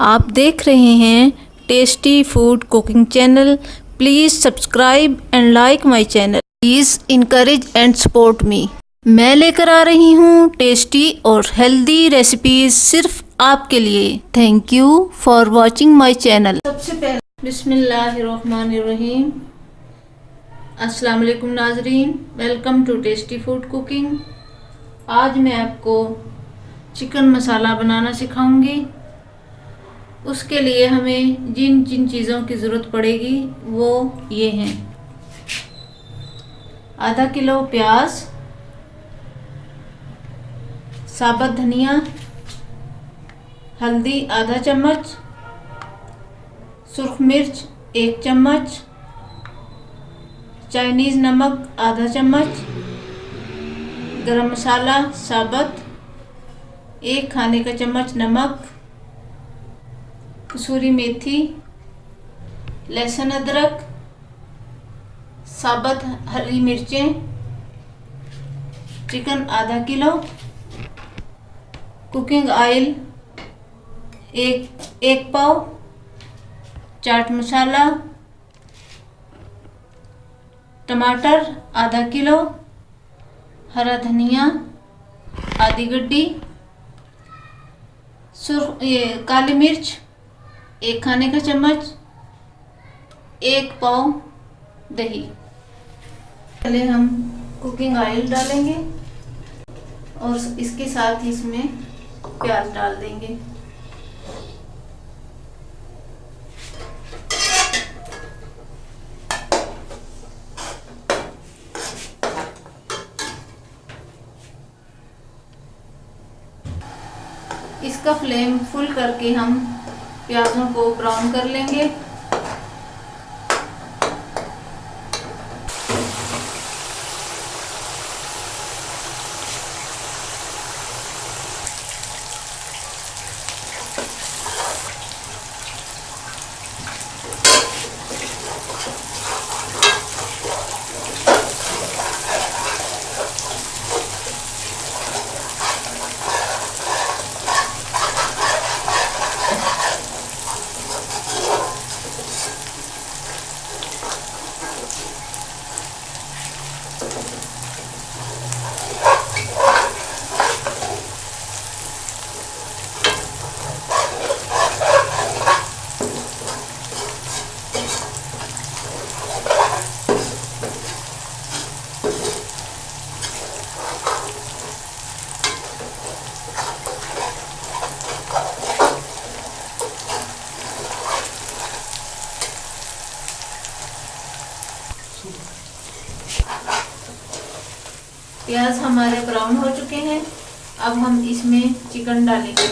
आप देख रहे हैं tasty food cooking channel. Please subscribe and like my channel. Please encourage and support me. मैं लेकर आ रही हूँ टेस्टी और हेल्दी रेसिपीज सिर्फ आपके लिए। Thank you for watching my channel. सबसे पहले बिस्मिल्लाहिर्रहमानिर्रहीम। अस्सलाम वालेकुम नाजरीन, welcome to tasty food cooking. आज मैं आपको चिकन मसाला बनाना सिखाऊंगी। उसके लिए हमें जिन जिन चीज़ों की ज़रूरत पड़ेगी वो ये हैं: आधा किलो प्याज, साबुत धनिया, हल्दी आधा चम्मच, सुर्ख मिर्च 1 चम्मच, चाइनीज़ नमक आधा चम्मच, गरम मसाला साबुत 1 खाने का चम्मच, नमक, कसूरी मेथी, लहसुन अदरक, साबुत हरी मिर्चें, चिकन आधा किलो, कुकिंग ऑयल एक पाव, चाट मसाला, टमाटर आधा किलो, हरा धनिया आधी गड्डी, काली मिर्च 1 खाने का चम्मच, 1 पाव दही। पहले हम कुकिंग ऑयल डालेंगे और इसके साथ ही इसमें प्याज डाल देंगे। इसका फ्लेम फुल करके हम प्याजों को ब्राउन कर लेंगे। प्याज हमारे ब्राउन हो चुके हैं। अब हम इसमें चिकन डालेंगे।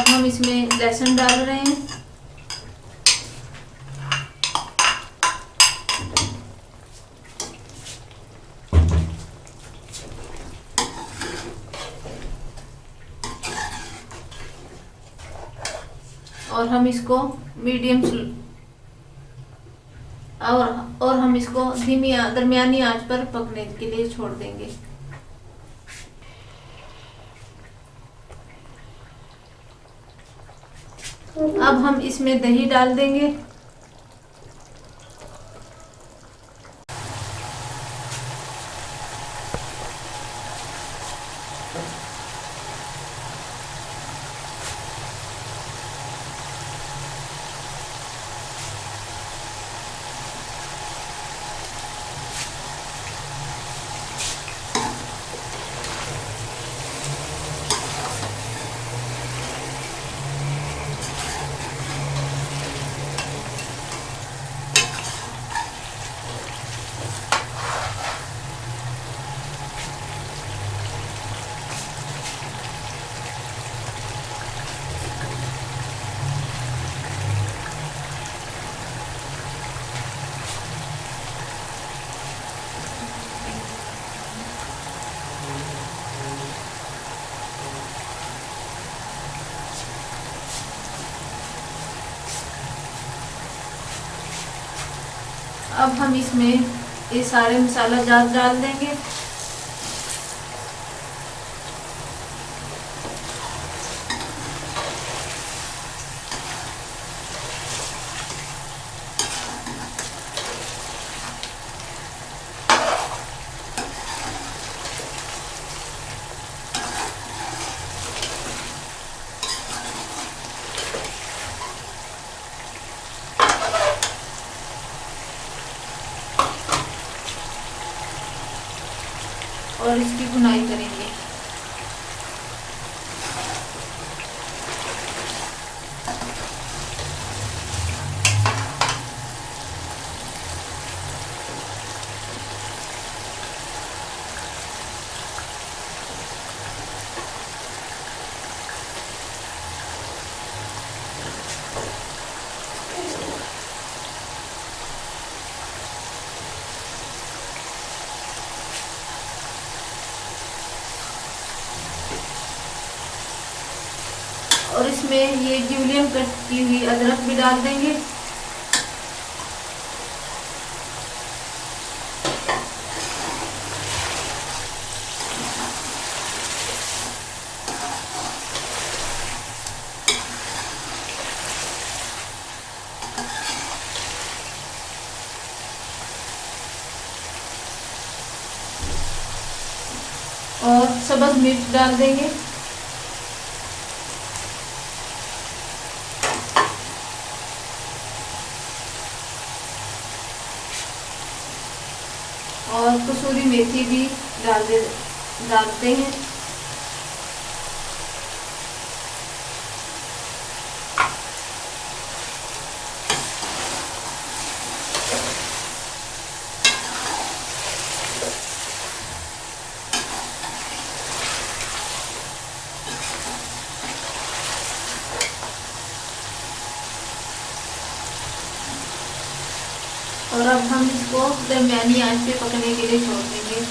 अब हम इसमें लहसुन डाल रहे हैं। और हम इसको और हम इसको दरमियानी आंच पर पकने के लिए छोड़ देंगे। अब हम इसमें दही डाल देंगे। अब हम इसमें ये सारे मसाला जात डाल देंगे। और इसकी भुनाई करेंगे। और इसमें ये जूलियन कट की हुई अदरक भी डाल देंगे। और सब्ज़ मिर्च डाल देंगे। और कसूरी मेथी भी डालते हैं। और अब हम इसको दरमियानी आंच पे पकने के लिए छोड़ देंगे।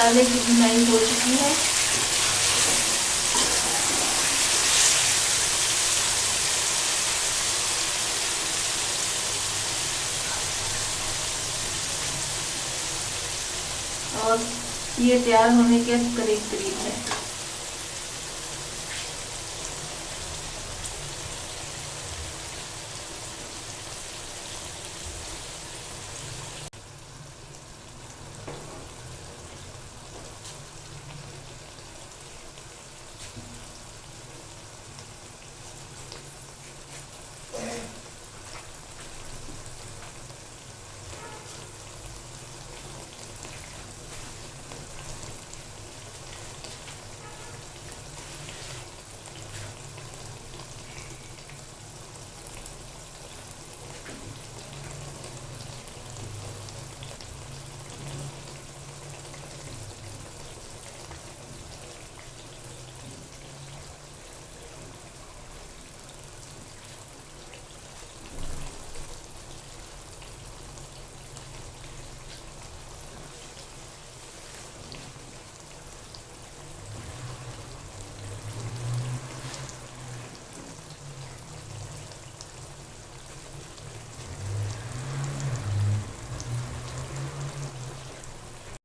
मसाले की भुनाई हो चुकी है। और ये तैयार होने के करीब करीब है।